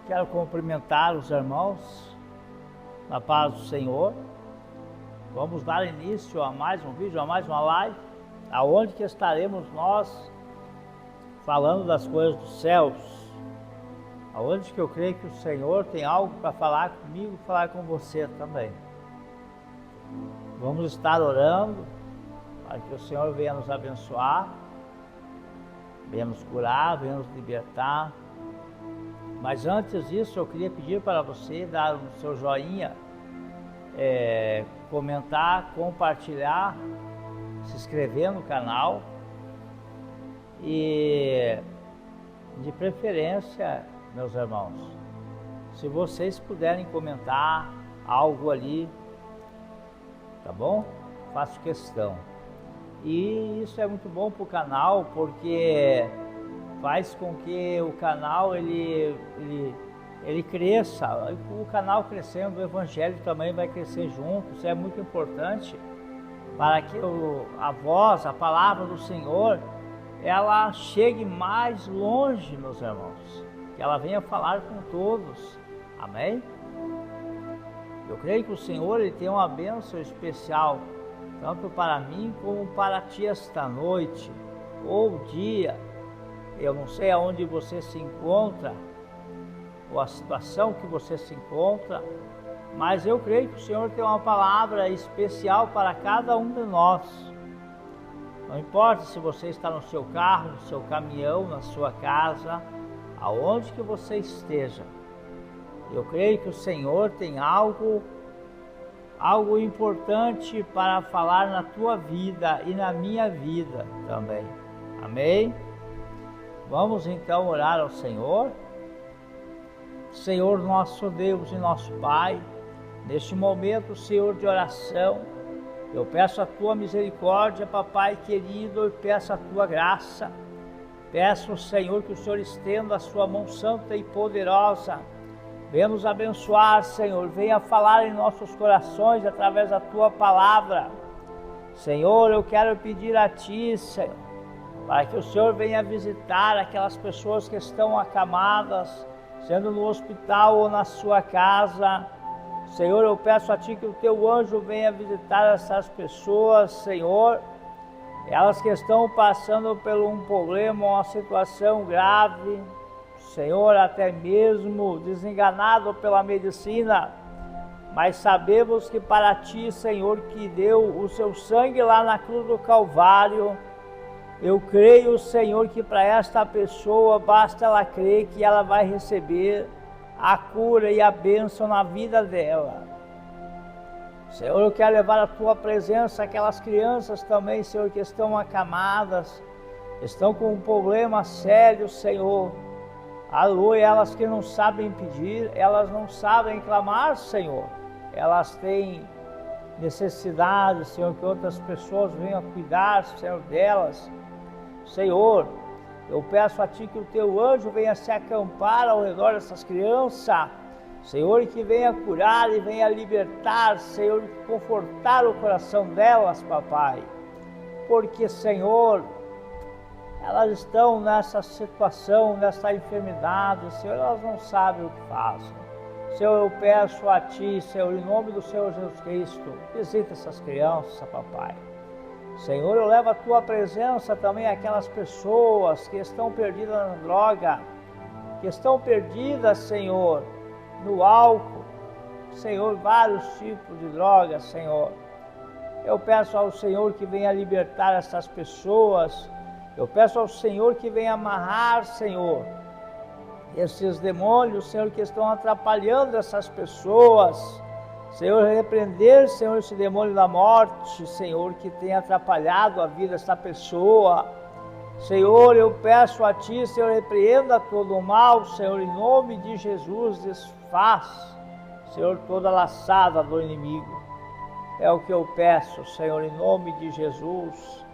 Quero cumprimentar os irmãos na paz do Senhor. Vamos dar início a mais um vídeo, a mais uma live, aonde que estaremos nós falando das coisas dos céus, aonde que eu creio que o Senhor tem algo para falar comigo, falar com você também. Vamos estar orando para que o Senhor venha nos abençoar, venha nos curar, venha nos libertar. Mas antes disso, eu queria pedir para você dar o seu joinha, comentar, compartilhar, se inscrever no canal e, de preferência, meus irmãos, se vocês puderem comentar algo ali, tá bom? Faço questão. E isso é muito bom para o canal, porque faz com que o canal ele cresça. O canal crescendo, o evangelho também vai crescer junto. Isso é muito importante para que a voz, a palavra do Senhor, ela chegue mais longe, meus irmãos, que ela venha falar com todos. Amém? Eu creio que o Senhor ele tem uma bênção especial, tanto para mim como para ti esta noite ou dia. Eu não sei aonde você se encontra, ou a situação que você se encontra, mas eu creio que o Senhor tem uma palavra especial para cada um de nós. Não importa se você está no seu carro, no seu caminhão, na sua casa, aonde que você esteja. Eu creio que o Senhor tem algo importante para falar na tua vida e na minha vida também. Amém? Vamos então orar ao Senhor. Senhor nosso Deus e nosso Pai, neste momento, Senhor, de oração, eu peço a tua misericórdia, papai querido, eu peço a tua graça. Peço, Senhor, que o Senhor estenda a sua mão santa e poderosa. Venha nos abençoar, Senhor, venha falar em nossos corações através da tua palavra. Senhor, eu quero pedir a ti, Senhor, para que o Senhor venha visitar aquelas pessoas que estão acamadas, sendo no hospital ou na sua casa. Senhor, eu peço a ti que o teu anjo venha visitar essas pessoas, Senhor, elas que estão passando por um problema, uma situação grave, Senhor, até mesmo desenganado pela medicina, mas sabemos que para ti, Senhor, que deu o seu sangue lá na cruz do Calvário, eu creio, Senhor, que para esta pessoa basta ela crer que ela vai receber a cura e a bênção na vida dela. Senhor, eu quero levar a tua presença aquelas crianças também, Senhor, que estão acamadas, estão com um problema sério, Senhor. Aleluia, elas que não sabem pedir, elas não sabem clamar, Senhor. Elas têm necessidade, Senhor, que outras pessoas venham cuidar, Senhor, delas. Senhor, eu peço a ti que o teu anjo venha se acampar ao redor dessas crianças, Senhor, que venha curar e venha libertar, Senhor, confortar o coração delas, papai, porque, Senhor, elas estão nessa situação, nessa enfermidade, Senhor, elas não sabem o que fazem. Senhor, eu peço a ti, Senhor, em nome do Senhor Jesus Cristo, visita essas crianças, papai. Senhor, eu levo a tua presença também àquelas pessoas que estão perdidas na droga, que estão perdidas, Senhor, no álcool, Senhor, vários tipos de drogas, Senhor. Eu peço ao Senhor que venha libertar essas pessoas. Eu peço ao Senhor que venha amarrar, Senhor, esses demônios, Senhor, que estão atrapalhando essas pessoas. Senhor, repreender, Senhor, esse demônio da morte, Senhor, que tem atrapalhado a vida dessa pessoa. Senhor, eu peço a ti, Senhor, repreenda todo o mal, Senhor, em nome de Jesus, desfaz, Senhor, toda a laçada do inimigo. É o que eu peço, Senhor, em nome de Jesus.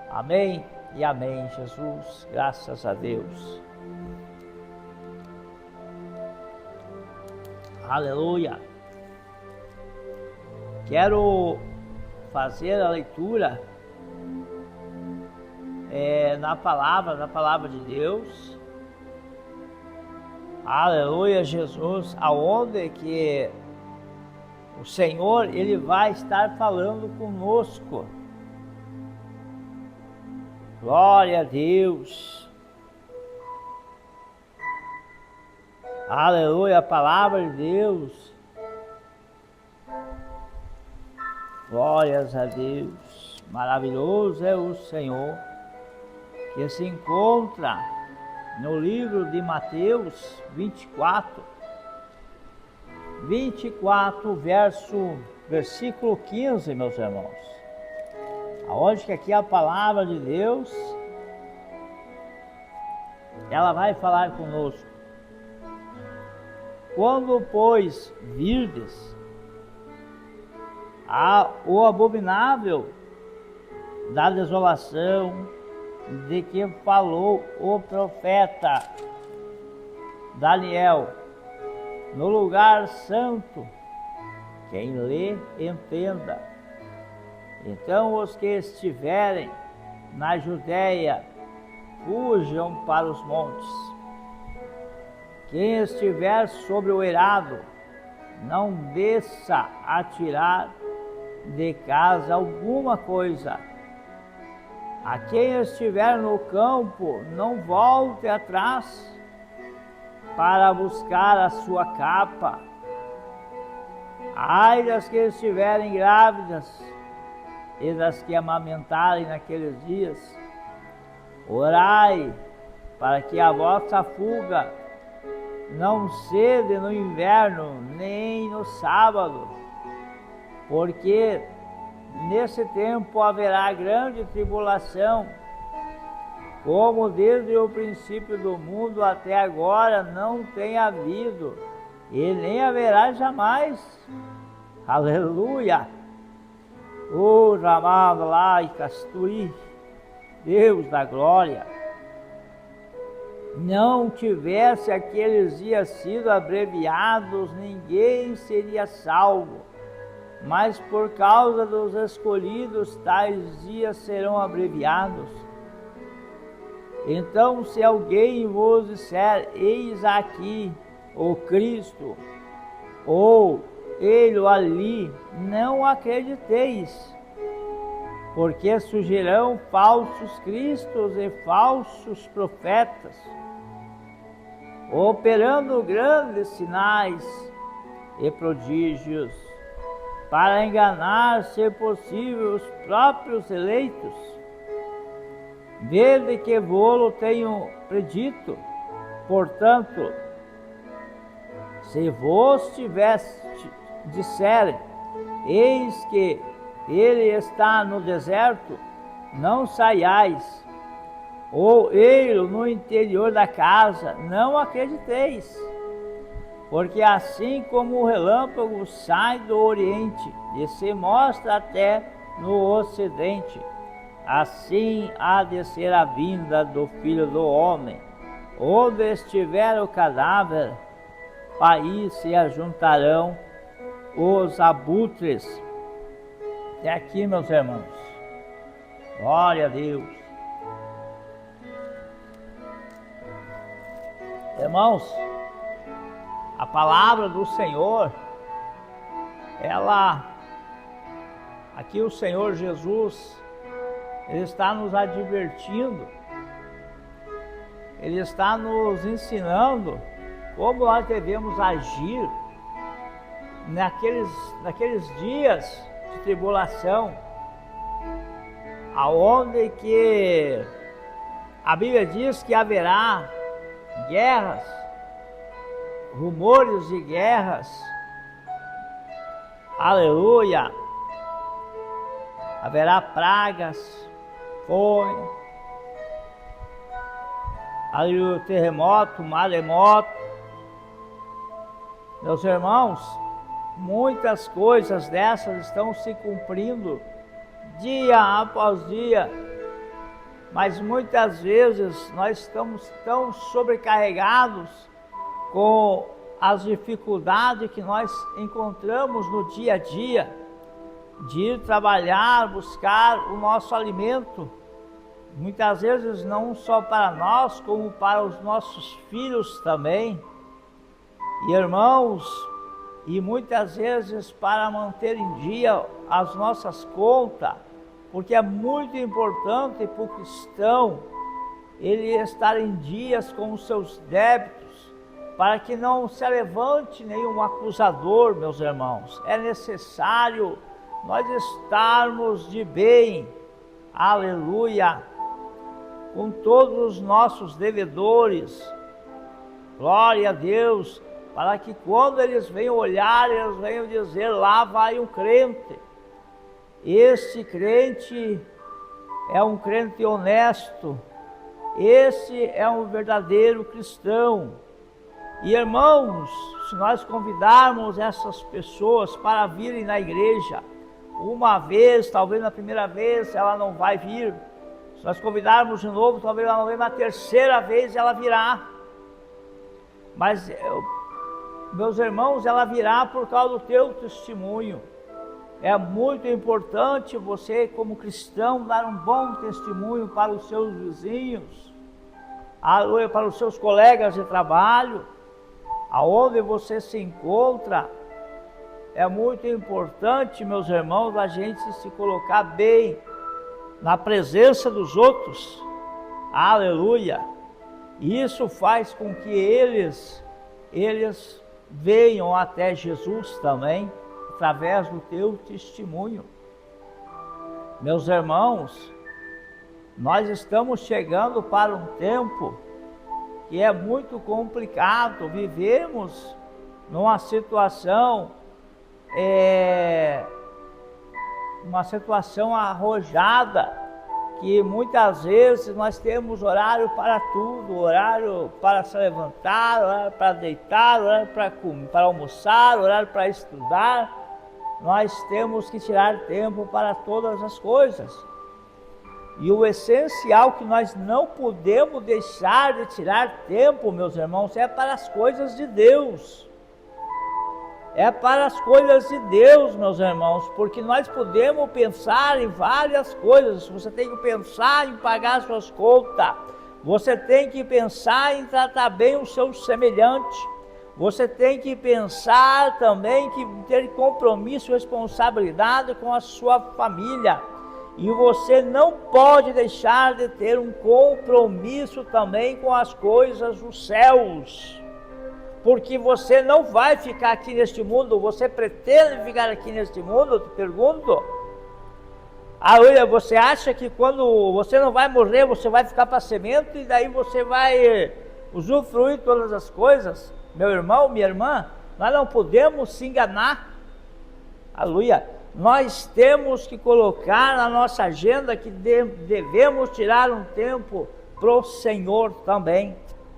Amém e amém, Jesus. Graças a Deus. Aleluia. Quero fazer a leitura na palavra de Deus, Aleluia, Jesus, aonde que o Senhor, Ele vai estar falando conosco. Glória a Deus. Aleluia, a palavra de Deus. Glórias a Deus. Maravilhoso é o Senhor, que se encontra no livro de Mateus 24, versículo 15, meus irmãos. Aonde que aqui a palavra de Deus, ela vai falar conosco. Quando, pois, virdes o abominável da desolação de que falou o profeta Daniel, no lugar santo, quem lê, entenda. Então os que estiverem na Judéia, fujam para os montes. Quem estiver sobre o eirado, não desça a tirar de casa alguma coisa. A quem estiver no campo, não volte atrás para buscar a sua capa. Ai das que estiverem grávidas e das que amamentarem naqueles dias. Orai para que a vossa fuga não cede no inverno, nem no sábado, porque nesse tempo haverá grande tribulação, como desde o princípio do mundo até agora não tem havido, e nem haverá jamais. Aleluia! O Ramado lá e Casturi, Deus da glória, não tivesse aqueles dias sido abreviados, ninguém seria salvo. Mas por causa dos escolhidos, tais dias serão abreviados. Então, se alguém vos disser, eis aqui o Cristo, ou ele ali, não acrediteis, porque surgirão falsos cristos e falsos profetas, operando grandes sinais e prodígios, para enganar, se possível, os próprios eleitos. Desde que vô-lo tenho predito, portanto, se vos disserem, eis que ele está no deserto, não saiais, ou ele no interior da casa, não acrediteis. Porque assim como o relâmpago sai do oriente e se mostra até no ocidente, assim há de ser a vinda do Filho do Homem. Onde estiver o cadáver, aí se ajuntarão os abutres. Até aqui, meus irmãos. Glória a Deus. Irmãos, a palavra do Senhor, aqui o Senhor Jesus, Ele está nos advertindo, Ele está nos ensinando como nós devemos agir naqueles dias de tribulação, aonde que a Bíblia diz que haverá guerras, rumores de guerras, aleluia, haverá pragas, fome, aleluia, terremoto, maremoto. Meus irmãos, muitas coisas dessas estão se cumprindo dia após dia, mas muitas vezes nós estamos tão sobrecarregados com as dificuldades que nós encontramos no dia a dia, de ir trabalhar, buscar o nosso alimento, muitas vezes não só para nós, como para os nossos filhos também. E irmãos, e muitas vezes para manter em dia as nossas contas, porque é muito importante para o cristão ele estar em dias com os seus débitos, para que não se levante nenhum acusador, meus irmãos. É necessário nós estarmos de bem, aleluia, com todos os nossos devedores, glória a Deus, para que quando eles venham olhar, eles venham dizer, lá vai um crente. Esse crente é um crente honesto, esse é um verdadeiro cristão. E irmãos, se nós convidarmos essas pessoas para virem na igreja, uma vez, talvez na primeira vez ela não vai vir, se nós convidarmos de novo, talvez ela não venha, na terceira vez ela virá. Mas, meus irmãos, ela virá por causa do teu testemunho. É muito importante você, como cristão, dar um bom testemunho para os seus vizinhos, para os seus colegas de trabalho, aonde você se encontra. É muito importante, meus irmãos, a gente se colocar bem na presença dos outros, aleluia. Isso faz com que eles venham até Jesus também, através do teu testemunho. Meus irmãos, nós estamos chegando para um tempo que é muito complicado. Vivemos numa situação arrojada, que muitas vezes nós temos horário para tudo, horário para se levantar, horário para deitar, horário para comer, para almoçar, horário para estudar. Nós temos que tirar tempo para todas as coisas. E o essencial que nós não podemos deixar de tirar tempo, meus irmãos, é para as coisas de Deus. É para as coisas de Deus, meus irmãos, porque nós podemos pensar em várias coisas. Você tem que pensar em pagar suas contas, você tem que pensar em tratar bem o seu semelhante, você tem que pensar também que ter compromisso e responsabilidade com a sua família. E você não pode deixar de ter um compromisso também com as coisas dos céus. Porque você não vai ficar aqui neste mundo, você pretende ficar aqui neste mundo, eu te pergunto. Olha, você acha que quando você não vai morrer, você vai ficar para semente e daí você vai usufruir todas as coisas? Meu irmão, minha irmã, nós não podemos se enganar. Aleluia. Nós temos que colocar na nossa agenda que devemos tirar um tempo para o Senhor também.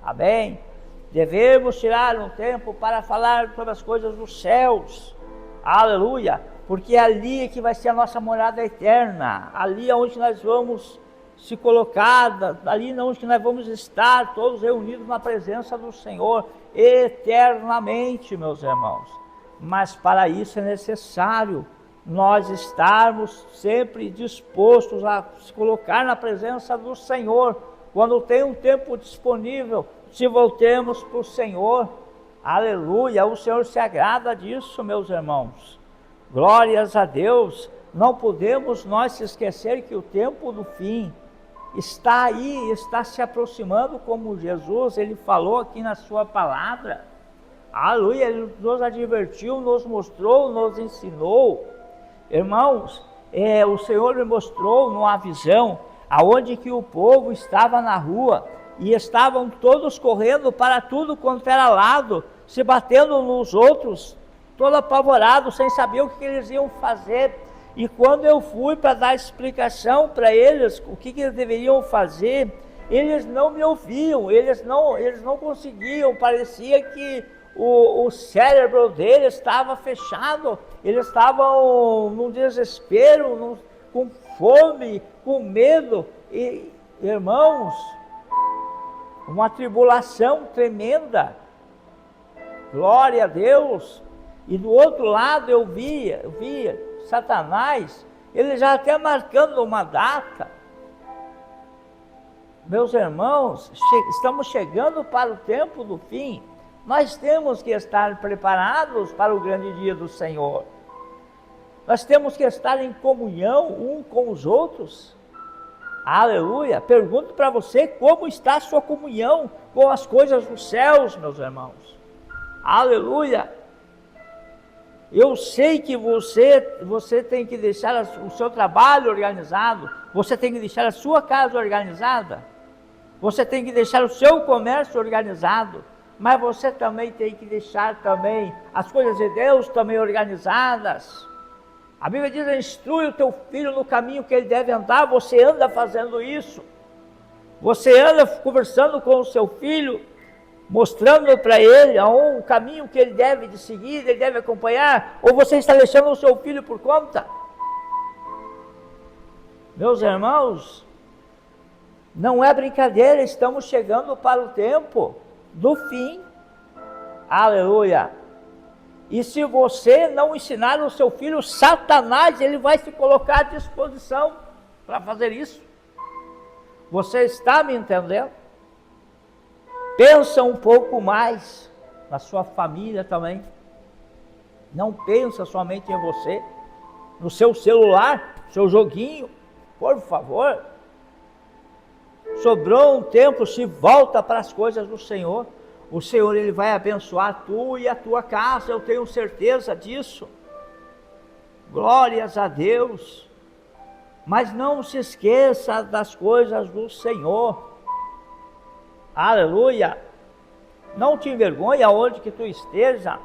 Amém? Devemos tirar um tempo para falar sobre as coisas dos céus, aleluia, porque é ali que vai ser a nossa morada eterna, ali é onde nós vamos se colocar, ali é onde nós vamos estar todos reunidos na presença do Senhor, eternamente, meus irmãos. Mas para isso é necessário nós estarmos sempre dispostos a se colocar na presença do Senhor, quando tem um tempo disponível. Se voltemos para o Senhor, aleluia, o Senhor se agrada disso, meus irmãos. Glórias a Deus. Não podemos nós se esquecer que o tempo do fim está aí, está se aproximando, como Jesus, ele falou aqui na sua palavra. Aleluia, ele nos advertiu, nos mostrou, nos ensinou. Irmãos, o Senhor me mostrou numa visão, aonde que o povo estava na rua, e estavam todos correndo para tudo quanto era lado, se batendo nos outros, todo apavorado, sem saber o que eles iam fazer. E quando eu fui para dar explicação para eles, o que eles deveriam fazer, eles não me ouviam, eles não conseguiam, parecia que o cérebro deles estava fechado, eles estavam num desespero, com fome, com medo, e irmãos, uma tribulação tremenda, glória a Deus. E do outro lado eu via Satanás, ele já até marcando uma data. Meus irmãos, estamos chegando para o tempo do fim, Nós temos que estar preparados para o grande dia do Senhor. Nós temos que estar em comunhão um com os outros. Aleluia! Pergunto para você como está a sua comunhão com as coisas dos céus, meus irmãos. Aleluia! Eu sei que você tem que deixar o seu trabalho organizado, você tem que deixar a sua casa organizada, você tem que deixar o seu comércio organizado, mas você também tem que deixar também as coisas de Deus também organizadas. A Bíblia diz: instrui o teu filho no caminho que ele deve andar. Você anda fazendo isso? Você anda conversando com o seu filho, mostrando para ele o caminho que ele deve de seguir, ele deve acompanhar? Ou você está deixando o seu filho por conta? Meus irmãos, não é brincadeira, estamos chegando para o tempo do fim. Aleluia! E se você não ensinar o seu filho, Satanás, ele vai se colocar à disposição para fazer isso. Você está me entendendo? Pensa um pouco mais na sua família também. Não pensa somente em você, no seu celular, seu joguinho, por favor. Sobrou um tempo, se volta para as coisas do Senhor. O Senhor, ele vai abençoar tu e a tua casa, eu tenho certeza disso. Glórias a Deus. Mas não se esqueça das coisas do Senhor. Aleluia. Não te envergonhe aonde que tu esteja.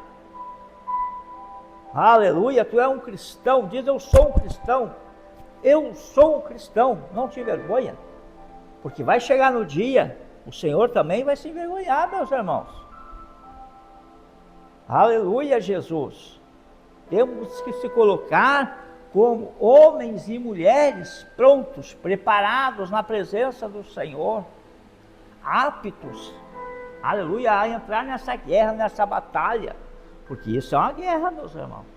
Aleluia. Tu é um cristão. Diz: eu sou um cristão. Eu sou um cristão. Não te envergonha. Porque vai chegar no dia, o Senhor também vai se envergonhar, meus irmãos. Aleluia, Jesus. Temos que se colocar como homens e mulheres prontos, preparados na presença do Senhor, aptos, aleluia, a entrar nessa guerra, nessa batalha, porque isso é uma guerra, meus irmãos.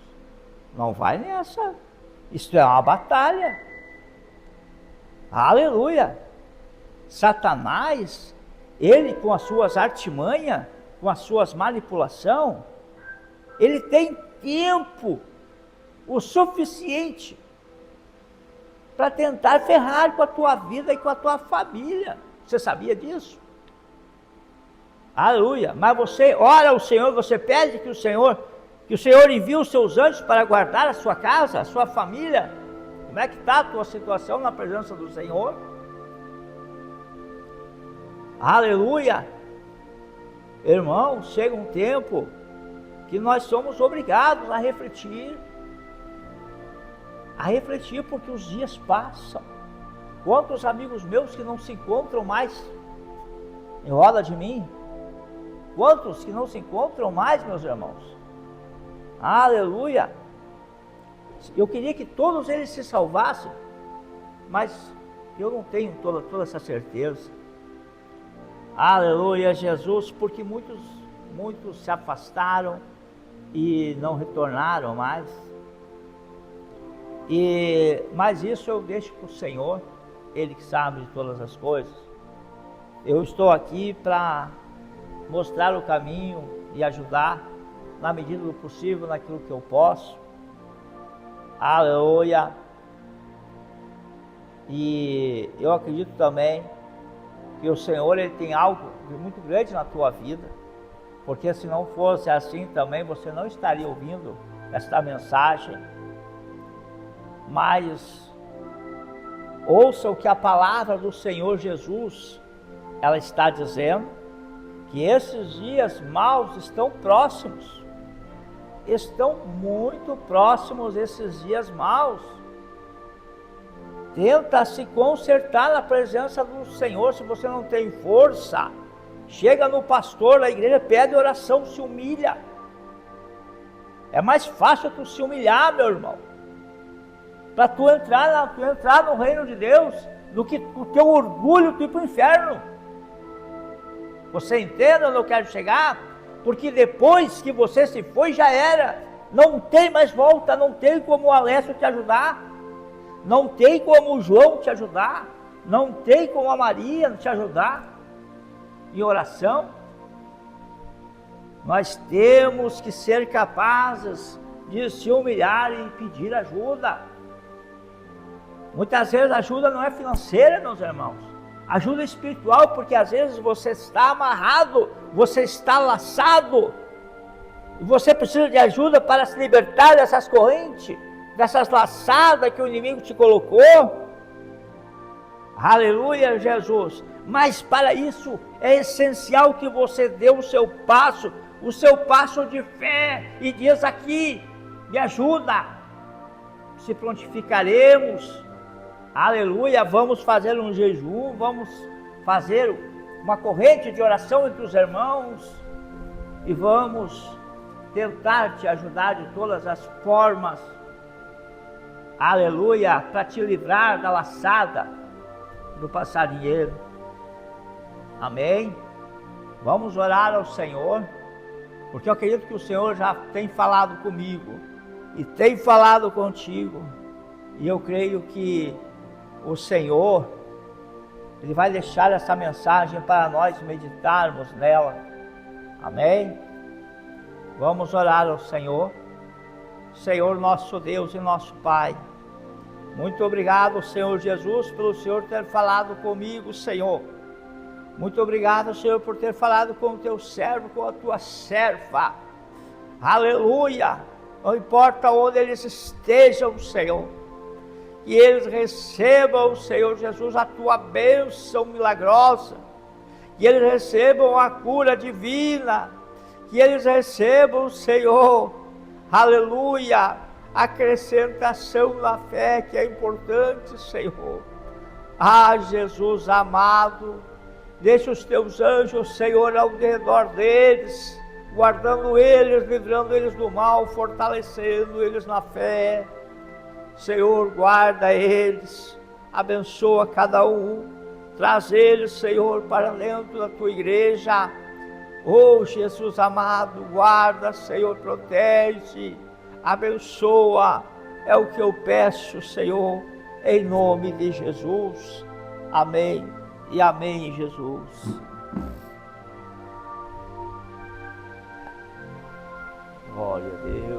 Não vai nessa, isso é uma batalha. Aleluia. Satanás, ele com as suas artimanhas, com as suas manipulações, ele tem tempo o suficiente para tentar ferrar com a tua vida e com a tua família. Você sabia disso? Aleluia. Mas você ora ao Senhor, você pede que o Senhor envie os seus anjos para guardar a sua casa, a sua família. Como é que está a tua situação na presença do Senhor? Aleluia. Irmão, chega um tempo que nós somos obrigados a refletir, porque os dias passam. Quantos amigos meus que não se encontram mais em roda de mim? Quantos que não se encontram mais, meus irmãos? Aleluia. Eu queria que todos eles se salvassem, mas eu não tenho toda essa certeza. Aleluia, Jesus, porque muitos se afastaram e não retornaram mais. Mas isso eu deixo para o Senhor, Ele que sabe de todas as coisas. Eu estou aqui para mostrar o caminho e ajudar na medida do possível, naquilo que eu posso. Aleluia. E eu acredito também que o Senhor, Ele tem algo muito grande na tua vida, porque se não fosse assim também, você não estaria ouvindo esta mensagem. Mas ouça o que a palavra do Senhor Jesus, ela está dizendo, que esses dias maus estão próximos, estão muito próximos esses dias maus. Tenta se consertar na presença do Senhor. Se você não tem força, chega no pastor da igreja, pede oração, se humilha. É mais fácil tu se humilhar, meu irmão, para tu entrar no reino de Deus, do que o teu orgulho tu ir para o inferno. Você entende onde eu quero chegar? Porque depois que você se foi, já era. Não tem mais volta, não tem como o Alessio te ajudar, não tem como o João te ajudar, não tem como a Maria te ajudar em oração. Nós temos que ser capazes de se humilhar e pedir ajuda. Muitas vezes a ajuda não é financeira, meus irmãos. Ajuda espiritual, porque às vezes você está amarrado, você está laçado. E você precisa de ajuda para se libertar dessas correntes, dessas laçadas que o inimigo te colocou. Aleluia, Jesus. Mas para isso é essencial que você dê o seu passo de fé. E diz aqui, me ajuda. Se prontificaremos. Aleluia, vamos fazer um jejum, vamos fazer uma corrente de oração entre os irmãos e vamos tentar te ajudar de todas as formas, aleluia, para te livrar da laçada do passarinheiro, amém? Vamos orar ao Senhor, porque eu acredito que o Senhor já tem falado comigo e tem falado contigo, e eu creio que o Senhor, Ele vai deixar essa mensagem para nós meditarmos nela, amém? Vamos orar ao Senhor. Senhor nosso Deus e nosso Pai, muito obrigado, Senhor Jesus, pelo Senhor ter falado comigo, Senhor. Muito obrigado, Senhor, por ter falado com o teu servo, com a tua serva, aleluia. Não importa onde eles estejam, Senhor, que eles recebam, Senhor Jesus, a tua bênção milagrosa, que eles recebam a cura divina, que eles recebam, Senhor, aleluia, acrescentação na fé, que é importante, Senhor. Ah, Jesus amado, deixa os teus anjos, Senhor, ao redor deles, guardando eles, livrando eles do mal, fortalecendo eles na fé. Senhor, guarda eles, abençoa cada um, traz eles, Senhor, para dentro da tua igreja. Oh, Jesus amado, guarda, Senhor, protege, abençoa, é o que eu peço, Senhor, em nome de Jesus, amém e amém, Jesus. Glória a Deus.